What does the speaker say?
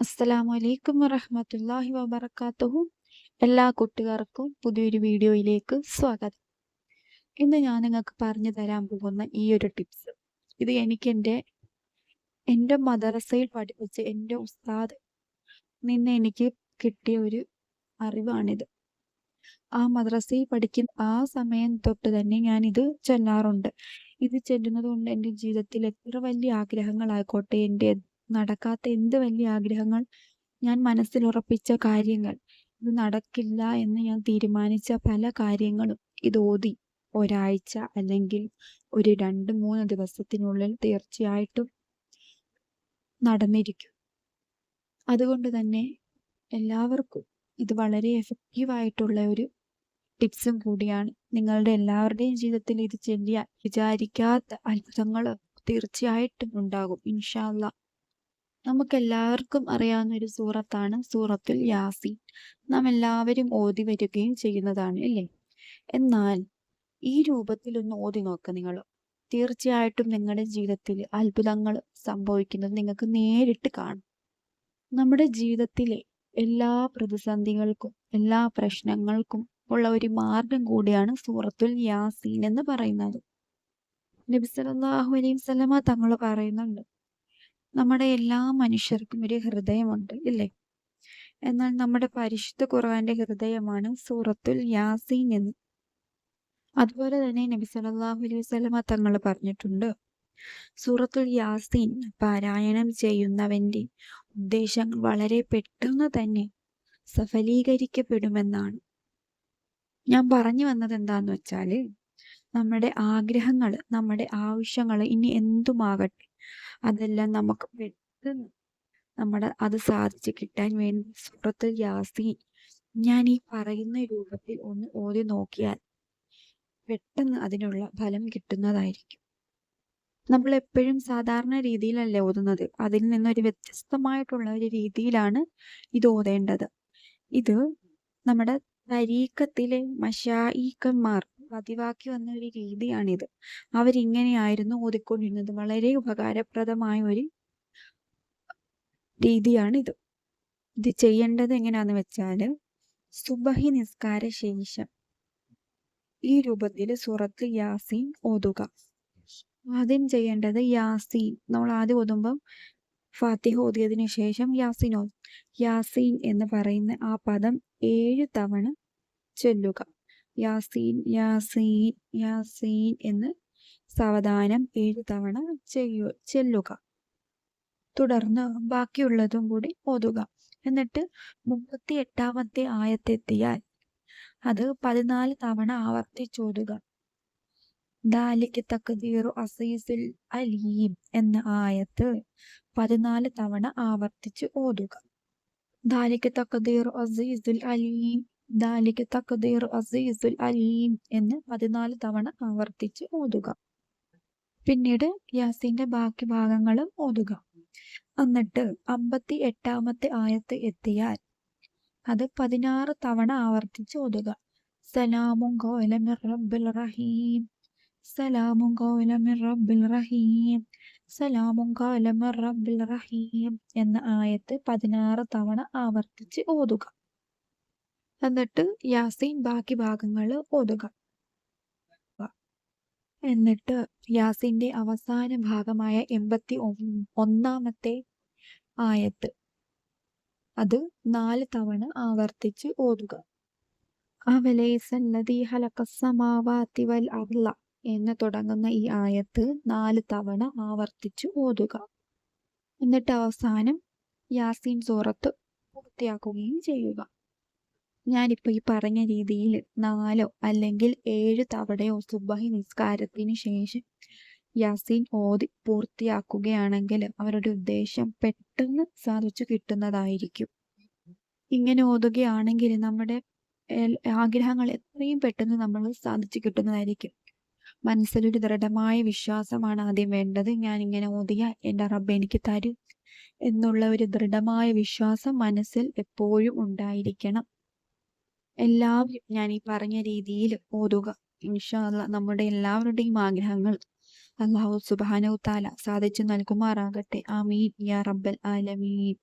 അസ്സലാമലൈക്കും വറഹ്മത്തുള്ളാഹി വബറകാതുഹു. എല്ലാ കൂട്ടുകാർക്കും പുതിയൊരു വീഡിയോയിലേക്ക് സ്വാഗതം. ഇന്ന് ഞാൻ നിങ്ങൾക്ക് പറഞ്ഞു തരാൻ പോകുന്ന ഈ ഒരു ടിപ്സ്, ഇത് എനിക്ക് എൻ്റെ മദ്രസയിൽ പഠിപ്പിച്ച എൻ്റെ ഉസ്താദ് നിന്ന് എനിക്ക് കിട്ടിയ ഒരു അറിവാണിത്. ആ മദ്രസയിൽ പഠിക്കുന്ന ആ സമയം തൊട്ട് തന്നെ ഞാൻ ഇത് ചൊല്ലാറുണ്ട്. ഇത് ചൊല്ലുന്നത് കൊണ്ട് എൻ്റെ ജീവിതത്തിൽ എത്ര വലിയ ആഗ്രഹങ്ങളായിക്കോട്ടെ, എൻ്റെ നടക്കാത്ത എന്ത് വലിയ ആഗ്രഹങ്ങൾ, ഞാൻ മനസ്സിൽ ഉറപ്പിച്ച കാര്യങ്ങൾ, ഇത് നടക്കില്ല എന്ന് ഞാൻ തീരുമാനിച്ച പല കാര്യങ്ങളും ഇത് ഓതി ഒരാഴ്ച അല്ലെങ്കിൽ ഒരു 2-3 ദിവസത്തിനുള്ളിൽ തീർച്ചയായിട്ടും നടന്നിരിക്കും. അതുകൊണ്ട് തന്നെ എല്ലാവർക്കും ഇത് വളരെ എഫക്റ്റീവായിട്ടുള്ള ഒരു ടിപ്സും കൂടിയാണ്. നിങ്ങളുടെ എല്ലാവരുടെയും ജീവിതത്തിൽ ഇത് ചൊല്ലിയാൽ വിചാരിക്കാത്ത അത്ഭുതങ്ങൾ തീർച്ചയായിട്ടും ഉണ്ടാകും ഇൻഷാ അല്ലാഹ്. നമുക്കെല്ലാവർക്കും അറിയാവുന്ന ഒരു സൂറത്താണ് സൂറത്തുൽ യാസീൻ. നാം എല്ലാവരും ഓതി വരികയും ചെയ്യുന്നതാണ് അല്ലേ? എന്നാൽ ഈ രൂപത്തിൽ ഒന്ന് ഓതി നോക്കുക നിങ്ങൾ. തീർച്ചയായിട്ടും നിങ്ങളുടെ ജീവിതത്തിൽ അത്ഭുതങ്ങൾ സംഭവിക്കുന്നത് നിങ്ങൾക്ക് നേരിട്ട് കാണും. നമ്മുടെ ജീവിതത്തിലെ എല്ലാ പ്രതിസന്ധികൾക്കും എല്ലാ പ്രശ്നങ്ങൾക്കും ഉള്ള ഒരു മാർഗം കൂടിയാണ് സൂറത്തുൽ യാസീൻ എന്ന് പറയുന്നത്. നബി സല്ലല്ലാഹു അലൈഹി വസല്ലമ തങ്ങൾ പറയുന്നുണ്ട്, നമ്മുടെ എല്ലാ മനുഷ്യർക്കും ഒരു ഹൃദയമുണ്ട് ഇല്ലേ? എന്നാൽ നമ്മുടെ പരിശുദ്ധ ഖുർആന്റെ ഹൃദയമാണ് സൂറത്തുൽ യാസീൻ എന്ന്. അതുപോലെ തന്നെ നബി സല്ലല്ലാഹു അലൈഹി വസല്ലമ തങ്ങൾ പറഞ്ഞിട്ടുണ്ട്, സൂറത്തുൽ യാസീൻ പാരായണം ചെയ്യുന്നവന്റെ ഉദ്ദേശങ്ങൾ വളരെ പെട്ടെന്ന് തന്നെ സഫലീകരിക്കപ്പെടുമെന്നാണ്. ഞാൻ പറഞ്ഞു വന്നത് എന്താന്ന് വെച്ചാല്, നമ്മുടെ ആഗ്രഹങ്ങൾ, നമ്മുടെ ആവശ്യങ്ങൾ, ഇനി എന്തുമാകട്ടെ, അതെല്ലാം നമുക്ക് പെട്ടെന്ന് അത് സാധിച്ചു കിട്ടാൻ വേണ്ടി സൂറത്തുൽ യാസീൻ ഞാൻ ഈ പറയുന്ന രൂപത്തിൽ ഒന്ന് ഓതി നോക്കിയാൽ പെട്ടെന്ന് അതിനുള്ള ഫലം കിട്ടുന്നതായിരിക്കും. നമ്മൾ എപ്പോഴും സാധാരണ രീതിയിലല്ലേ ഓതുന്നത്, അതിൽ നിന്നൊരു വ്യത്യസ്തമായിട്ടുള്ള ഒരു രീതിയിലാണ് ഇത് ഓതേണ്ടത്. ഇത് നമ്മുടെ തരീഖത്തിലെ മശായിഖന്മാർ പതിവാക്കി വന്ന ഒരു രീതിയാണിത്. അവരിങ്ങനെയായിരുന്നു ഓതിക്കൊണ്ടിരുന്നത്. വളരെ ഉപകാരപ്രദമായ ഒരു രീതിയാണിത്. ഇത് ചെയ്യേണ്ടത് എങ്ങനെയാന്ന് വെച്ചാല്, സുബഹി നിസ്കാര ശേഷം ഈ രൂപത്തിൽ സൂറത്ത് യാസീൻ ഓതുക. ആദ്യം ചെയ്യേണ്ടത് യാസീൻ, നമ്മൾ ആദ്യം ഓതുമ്പം ഫാത്തിഹ ഓതിയതിനു ശേഷം യാസീൻ ഓതും. യാസീൻ എന്ന് പറയുന്ന ആ പദം 7 തവണ ചൊല്ലുക. യാസീൻ യാസീൻ യാസീൻ എന്ന് സാവധാനം 7 തവണ ചൊല്ലുക. തുടർന്ന് ബാക്കിയുള്ളതും കൂടി ഓതുക. എന്നിട്ട് 38ാമത്തെ ആയത്തെത്തിയാൽ അത് 14 തവണ ആവർത്തിച്ചോതുക. ദാലിക തഖ്ദീറു അസീസുൽ അലീം എന്ന ആയത്ത് 14 തവണ ആവർത്തിച്ച് ഓതുക. ദാലിക തഖ്ദീറു അസീസുൽ അലീം, ദാലിക തഖ്ദീറു അസീസുൽ അലീം എന്ന് 14 തവണ ആവർത്തിച്ച് ഓതുക. പിന്നീട് യാസീന്റെ ബാക്കി ഭാഗങ്ങളും ഓതുക. എന്നിട്ട് 58ാമത്തെ ആയത്ത് എത്തിയാൽ അത് 16 തവണ ആവർത്തിച്ച് ഓതുക. സലാമുൻ ഖൗലൻ മിർ റബ്ബിർ റഹീം, സലാമുൻ ഖൗലൻ മിർ റബ്ബിർ റഹീം, സലാമുൻ ഖൗലൻ മിർ റബ്ബിർ റഹീം എന്ന ആയത്ത് 16 തവണ ആവർത്തിച്ച് ഓതുക. എന്നിട്ട് യാസീൻ ബാക്കി ഭാഗങ്ങൾ ഓതുക. എന്നിട്ട് യാസീന്റെ അവസാന ഭാഗമായ 81ാമത്തെ ആയത്ത് അത് 4 തവണ ആവർത്തിച്ച് ഓതുക. അവലൈസല്ലദീ ഖലഖസ് സമാവാതി വൽ അർള എന്ന് തുടങ്ങുന്ന ഈ ആയത്ത് 4 തവണ ആവർത്തിച്ച് ഓതുക. എന്നിട്ട് അവസാനം യാസീൻ സൂറത്ത് പൂർത്തിയാക്കുകയും ചെയ്യുക. ഞാനിപ്പോൾ ഈ പറഞ്ഞ രീതിയിൽ 4 അല്ലെങ്കിൽ 7 തവണയോ സുബഹി നിസ്കാരത്തിന് ശേഷം യാസീൻ ഓതി പൂർത്തിയാക്കുകയാണെങ്കിൽ അവരുടെ ഉദ്ദേശം പെട്ടെന്ന് സാധിച്ചു കിട്ടുന്നതായിരിക്കും. ഇങ്ങനെ ഓതുകയാണെങ്കിൽ നമ്മുടെ ആഗ്രഹങ്ങൾ എത്രയും പെട്ടെന്ന് നമ്മൾ സാധിച്ചു കിട്ടുന്നതായിരിക്കും. മനസ്സിലൊരു ദൃഢമായ വിശ്വാസമാണ് ആദ്യം വേണ്ടത്. ഞാൻ ഇങ്ങനെ ഓതിയാൽ എൻ്റെ റബ്ബ് എനിക്ക് തരും എന്നുള്ള ഒരു ദൃഢമായ വിശ്വാസം മനസ്സിൽ എപ്പോഴും ഉണ്ടായിരിക്കണം. എല്ലാവരും ഞാൻ ഈ പറഞ്ഞ രീതിയിൽ ഓതുക. ഇൻഷാ അല്ലാഹ് നമ്മുടെ എല്ലാവരുടെയും ആഗ്രഹങ്ങൾ അല്ലാഹു സുബ്ഹാനഹു തആല സാധിച്ചു നൽകുമാറാകട്ടെ. ആമീൻ യാ റബ്ബൽ ആലമീൻ.